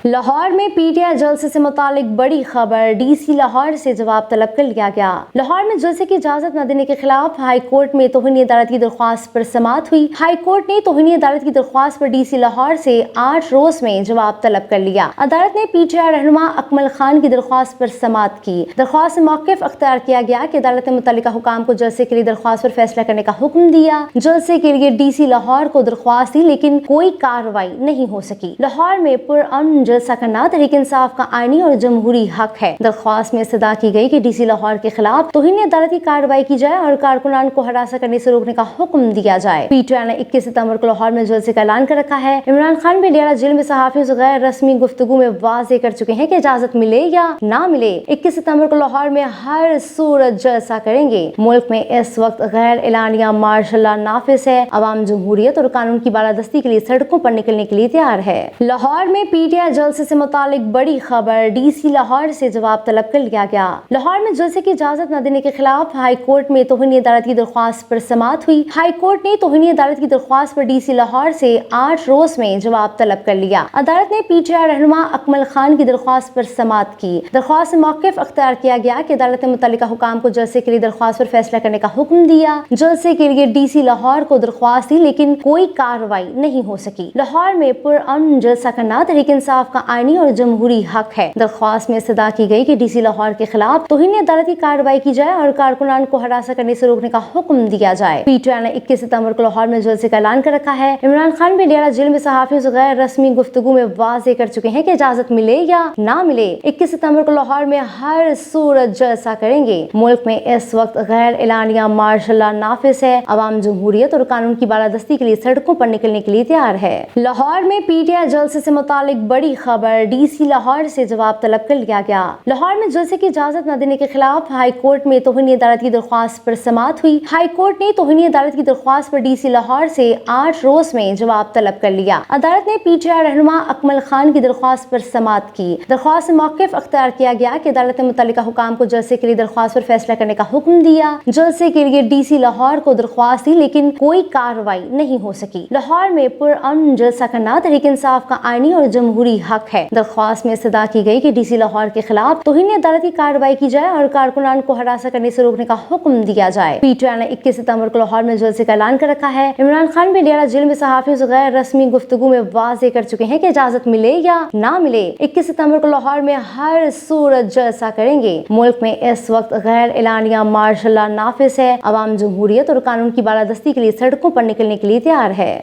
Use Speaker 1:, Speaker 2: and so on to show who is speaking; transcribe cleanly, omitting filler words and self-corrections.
Speaker 1: لاہور میں P T I جلسے سے متعلق بڑی خبر، ڈی سی لاہور سے جواب طلب کر لیا گیا۔ لاہور میں جلسے کی اجازت نہ دینے کے خلاف ہائی کورٹ میں توہین عدالت کی درخواست پر سماعت ہوئی۔ ہائی کورٹ نے توہین عدالت کی درخواست پر ڈی سی لاہور سے 8 روز میں جواب طلب کر لیا۔ عدالت نے پی ٹی آئی رہنما اکمل خان کی درخواست پر سماعت کی۔ درخواست میں موقف اختیار کیا گیا کہ عدالت نے متعلقہ حکام کو جلسے کے لیے درخواست پر فیصلہ کرنے کا حکم دیا۔ جلسے کے لیے ڈی سی لاہور کو درخواست دی لیکن کوئی کارروائی نہیں ہو سکی۔ لاہور میں پرامن جلسہ کرنا تحریک انصاف کا آئینی اور جمہوری حق ہے۔ درخواست میں استدعا کی گئی کہ ڈی سی لاہور کے خلاف توہین عدالت کی کارروائی کی جائے اور کارکنان کو ہراساں کرنے سے روکنے کا حکم دیا جائے۔ پی ٹی آئی نے 21 ستمبر کو لاہور میں جلسے کا اعلان کر رکھا ہے۔ عمران خان بھی ڈیرہ جیل میں صحافیوں سے غیر رسمی گفتگو میں واضح کر چکے ہیں کہ اجازت ملے یا نہ ملے 21 ستمبر کو لاہور میں ہر صورت جلسہ کریں گے۔ ملک میں اس وقت غیر اعلانیہ مارشل لا نافذ ہے۔ عوام جمہوریت اور قانون کی بالادستی کے لیے سڑکوں پر نکلنے کے لیے تیار ہے۔ لاہور میں پی ٹی آئی جلسے سے متعلق بڑی خبر، ڈی سی لاہور سے جواب طلب کر لیا گیا۔ لاہور میں جلسے کی اجازت نہ دینے کے خلاف ہائی کورٹ میں توہین عدالت کی درخواست پر سماعت ہوئی۔ ہائی کورٹ نے توہین عدالت کی درخواست پر ڈی سی لاہور سے 8 روز میں جواب طلب کر لیا۔ عدالت نے پی ٹی آئی رہنما اکمل خان کی درخواست پر سماعت کی۔ درخواست میں موقف اختیار کیا گیا کہ عدالت نے متعلقہ حکام کو جلسے کے لیے درخواست پر فیصلہ کرنے کا حکم دیا۔ جلسے کے لیے ڈی سی لاہور کو درخواست دی لیکن کوئی کارروائی نہیں ہو سکی۔ لاہور میں پرامن جلسہ کرنا تحریک انصاف کا آئینی اور جمہوری حق ہے۔ درخواست میں استدعا کی گئی کہ ڈی سی لاہور کے خلاف توہین عدالت کی کارروائی کی جائے اور کارکنان کو ہراساں کرنے سے روکنے کا حکم دیا جائے۔ پی ٹی آئی نے 21 ستمبر کو لاہور میں جلسے کا اعلان کر رکھا ہے۔ عمران خان بھی ڈیرہ جیل میں صحافیوں سے غیر رسمی گفتگو میں واضح کر چکے ہیں کہ اجازت ملے یا نہ ملے 21 ستمبر کو لاہور میں ہر صورت جلسہ کریں گے۔ ملک میں اس وقت غیر اعلانیہ مارشل لا نافذ ہے۔ عوام جمہوریت اور قانون کی بالادستی کے لیے سڑکوں پر نکلنے کے لیے تیار ہے۔ لاہور میں پی ٹی آئی جلسے سے متعلق بڑی خبر، ڈی سی لاہور سے جواب طلب کر لیا گیا۔ لاہور میں جلسے کی اجازت نہ دینے کے خلاف ہائی کورٹ میں توہین عدالت کی درخواست پر سماعت ہوئی۔ ہائی کورٹ نے توہین عدالت کی درخواست پر ڈی سی لاہور سے 8 روز میں جواب طلب کر لیا۔ عدالت نے پی ٹی آئی رہنما اکمل خان کی درخواست پر سماعت کی۔ درخواست میں موقف اختیار کیا گیا کہ عدالت نے متعلقہ حکام کو جلسے کے لیے درخواست پر فیصلہ کرنے کا حکم دیا۔ جلسے کے لیے ڈی سی لاہور کو درخواست دی لیکن کوئی کارروائی نہیں ہو سکی۔ لاہور میں پرامن جلسہ کرنا تحریک انصاف کا آئینی اور جمہوری حق ہے۔ درخواست میں استدعا کی گئی کہ ڈی سی لاہور کے خلاف توہین عدالت کی کارروائی کی جائے اور کارکنان کو ہراساں کرنے سے روکنے کا حکم دیا جائے۔ پی ٹی آئی نے 21 ستمبر کو لاہور میں جلسے کا اعلان کر رکھا ہے۔ عمران خان بھی ڈیرہ جیل میں صحافیوں سے غیر رسمی گفتگو میں واضح کر چکے ہیں کہ اجازت ملے یا نہ ملے 21 ستمبر کو لاہور میں ہر صورت جلسہ کریں گے۔ ملک میں اس وقت غیر اعلانیہ مارشل لا نافذ ہے۔ عوام جمہوریت اور قانون کی بالادستی کے لیے سڑکوں پر نکلنے کے لیے تیار ہے۔